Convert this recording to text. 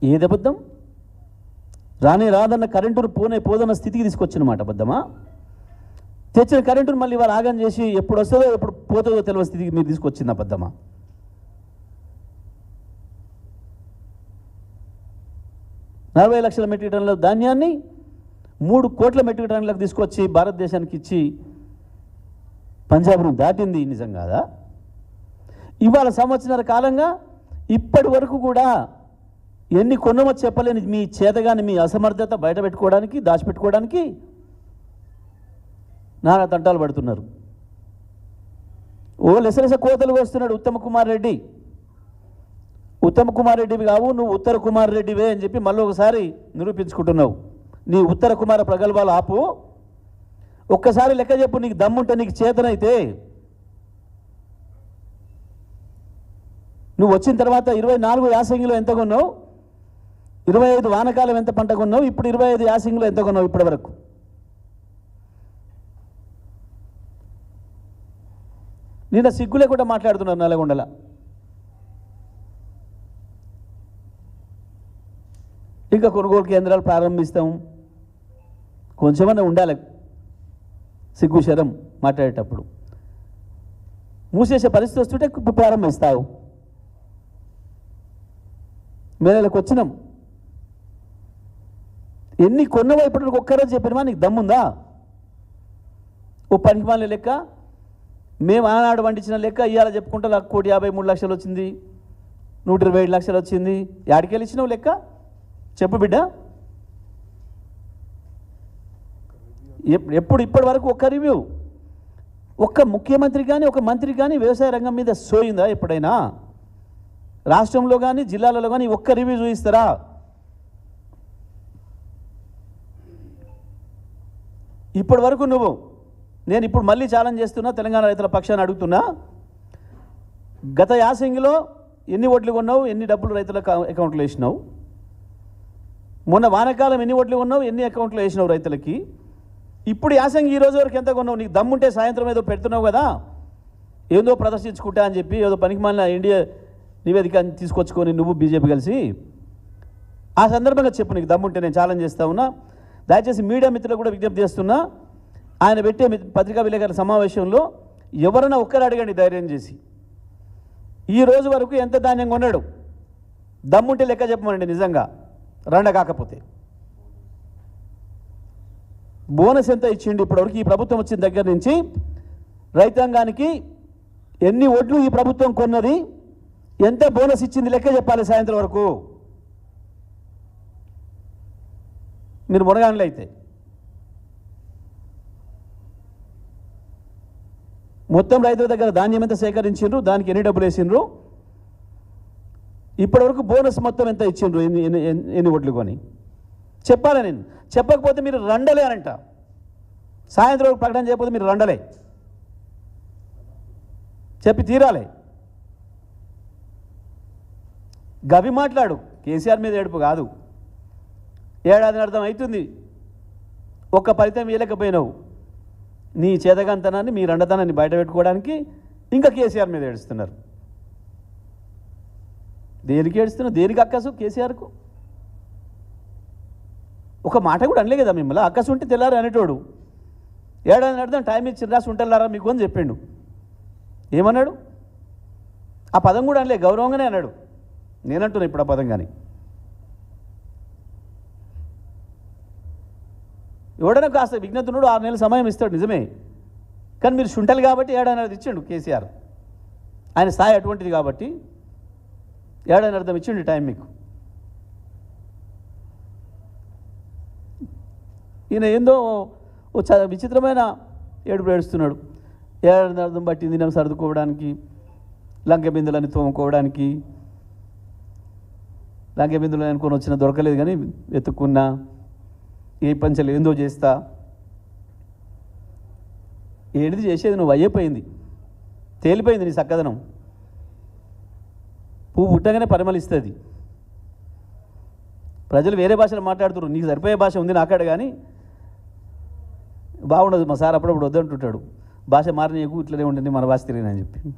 ఏది అబద్ధం? రానే రాదన్న కరెంటును పోదన్న స్థితికి తీసుకొచ్చినమాట అబద్ధమా? తెచ్చిన కరెంటును మళ్ళీ వాళ్ళు ఆగం చేసి ఎప్పుడు వస్తుందో ఎప్పుడు పోతుందో తెలియని స్థితికి మీరు తీసుకొచ్చింది అబద్ధమా? నలభై లక్షల మెట్రిక్ టన్నుల ధాన్యాన్ని 3 కోట్ల మెట్రిక్ టన్నులకు తీసుకొచ్చి భారతదేశానికి ఇచ్చి పంజాబ్ను దాటింది నిజం కాదా? ఇవాళ సంవత్సరాల కాలంగా ఇప్పటి వరకు కూడా ఎన్ని కొన్నమో చెప్పలేని మీ చేతగాని మీ అసమర్థత బయట పెట్టుకోవడానికి దాచిపెట్టుకోవడానికి నానా తంటాలు పడుతున్నారు. ఓ లెసలెస కోతలు వస్తున్నాడు ఉత్తమ్ కుమార్ రెడ్డి. ఉత్తమ్ కుమార్ రెడ్డివి కావు, నువ్వు ఉత్తర కుమార్ రెడ్డివే అని చెప్పి మళ్ళీ ఒకసారి నిరూపించుకుంటున్నావు. నీ ఉత్తర కుమార ప్రగల్భాలు ఆపు. ఒక్కసారి లెక్క చెప్పు, నీకు దమ్ముంటే, నీకు చేతనైతే. నువ్వు వచ్చిన తర్వాత 24 యాసంగిలో ఎంత కొన్నావు, 25 వానకాలం ఎంత పంట కొన్నావు, ఇప్పుడు 25 యాసంగిలో ఎంత కొన్నావు ఇప్పటి వరకు? నిన్న సిగ్గులే కూడా మాట్లాడుతున్నారు నల్గొండల. ఇంకా కొనుగోలు కేంద్రాలు ప్రారంభిస్తాం, కొంచెమన్నా ఉండాలి సిగ్గు శరం మాట్లాడేటప్పుడు. మూసేసే పరిస్థితి వస్తుంటే ప్రారంభిస్తావు. మేరకు వచ్చినాం, ఎన్ని కొన్నవో ఇప్పటికి ఒక్కరోజు చెప్పినమా? నీకు దమ్ముందా? ఓ పనికిమాలిన లెక్క, మేము ఆనాడు వండించిన లెక్క ఇవాళ చెప్పుకుంటా 1,53,00,000 వచ్చింది, 127 లక్షలు వచ్చింది. యాడికెళ్ళి ఇచ్చినావు లెక్క చెప్పు బిడ్డ. ఎప్పుడు ఇప్పటి వరకు ఒక్క రివ్యూ, ఒక్క ముఖ్యమంత్రి కానీ ఒక మంత్రి కానీ వ్యవసాయ రంగం మీద సోయిందా ఎప్పుడైనా? రాష్ట్రంలో కానీ జిల్లాలలో కానీ ఒక్క రివ్యూ చూపిస్తారా? ఇప్పటి వరకు నువ్వు, నేను ఇప్పుడు మళ్ళీ ఛాలెంజ్ చేస్తున్నా, తెలంగాణ రైతుల పక్షాన్ని అడుగుతున్నా, గత యాసంగిలో ఎన్ని ఓట్లు కొన్నావు, ఎన్ని డబ్బులు రైతుల అకౌంట్లో వేసినావు? మొన్న వానకాలం ఎన్ని ఓట్లు కొన్నావు, ఎన్ని అకౌంట్లో వేసినావు రైతులకి? ఇప్పుడు యాసంగి ఈ రోజు వరకు ఎంత కొన్నావు? నీకు దమ్ముంటే సాయంత్రం ఏదో పెడుతున్నావు కదా, ఏదో ప్రదర్శించుకుంటా అని చెప్పి ఏదో పనికిమాలిన ఇండియా నివేదిక తీసుకొచ్చుకొని నువ్వు బీజేపీ కలిసి, ఆ సందర్భంగా చెప్పు నీకు దమ్ముంటే. నేను ఛాలెంజ్ చేస్తా ఉన్నా. దయచేసి మీడియా మిత్రులకు కూడా విజ్ఞప్తి చేస్తున్నా, ఆయన పెట్టే పత్రికా విలేకరుల సమావేశంలో ఎవరైనా ఒక్కరు అడగండి ధైర్యం చేసి, ఈ రోజు వరకు ఎంత ధాన్యం కొన్నాడు దమ్ముంటే లెక్క చెప్పమండి. నిజంగా రండ కాకపోతే బోనస్ ఎంత ఇచ్చిండు ఇప్పటివరకు ఈ ప్రభుత్వం వచ్చిన దగ్గర నుంచి? రైతాంగానికి ఎన్ని ఓట్లు ఈ ప్రభుత్వం కొన్నది, ఎంత బోనస్ ఇచ్చింది లెక్క చెప్పాలి సాయంత్రం వరకు. మీరు మునగానులు అయితే మొత్తం రైతుల దగ్గర ధాన్యం ఎంత సేకరించిండ్రు, దానికి ఎన్ని డబ్బులు వేసిండ్రు, ఇప్పటివరకు బోనస్ మొత్తం ఎంత ఇచ్చిండ్రు, ఎన్ని ఓట్లు కొని చెప్పాలి. నేను చెప్పకపోతే మీరు రండలే అనంట. సాయంత్రం ప్రకటన చేయకపోతే మీరు రండలే, చెప్పి తీరాలి. గవి మాట్లాడు, కేసీఆర్ మీద ఏడుపు కాదు. ఏడాది అర్థం అవుతుంది, ఒక్క ఫలితం ఇవ్వలేకపోయినావు. నీ చేతకంతనాన్ని, మీ రండతనాన్ని బయట పెట్టుకోవడానికి ఇంకా కేసీఆర్ మీద ఏడుస్తున్నారు. దేనికి ఏడుస్తున్నావు? దేనికి అక్కసు కేసీఆర్కు? ఒక మాట కూడా అనలే కదా మిమ్మల్ని. అక్కసు ఉంటే తెల్లారు అనేటోడు. ఏడాది అర్థం టైం ఇచ్చి రాసి ఉంటలారా మీకు అని చెప్పిండు. ఏమన్నాడు? ఆ పదం కూడా అనలే, గౌరవంగానే అన్నాడు. నేనంటున్నా ఇప్పుడు ఆ పదం. కానీ ఎవడైనా కాస్త విజ్ఞతనుడు 6 నెలల సమయం ఇస్తాడు నిజమే, కానీ మీరు శుంఠలు కాబట్టి ఏడాది ఇచ్చిండు కేసీఆర్. ఆయన స్థాయి అటువంటిది కాబట్టి ఏడాది అర్థం ఇచ్చిండు టైం మీకు. ఈయన ఏందో విచిత్రమైన ఏడుపు ఏడుస్తున్నాడు. ఏడాది అర్థం బట్టి దినం సర్దుకోవడానికి, లంక బిందులని తోముకోవడానికి, లంక బిందులు అనుకొని వచ్చిన దొరకలేదు కానీ వెతుక్కున్నా, ఏ పంచలు ఏందో చేస్తా. ఏడిది చేసేది నువ్వు అయ్యిపోయింది, తేలిపోయింది నీ చక్కదనం. పువ్వు పుట్టగానే పరిమళిస్తుంది. ప్రజలు వేరే భాషలో మాట్లాడుతున్నారు, నీకు సరిపోయే భాష ఉంది నాకాడ, కానీ బాగుండదు. మా సార్ అప్పుడప్పుడు వద్దంటుంటాడు, భాష మారినకు ఇట్లనే ఉంటుంది మన భాష తిరిగినని చెప్పి.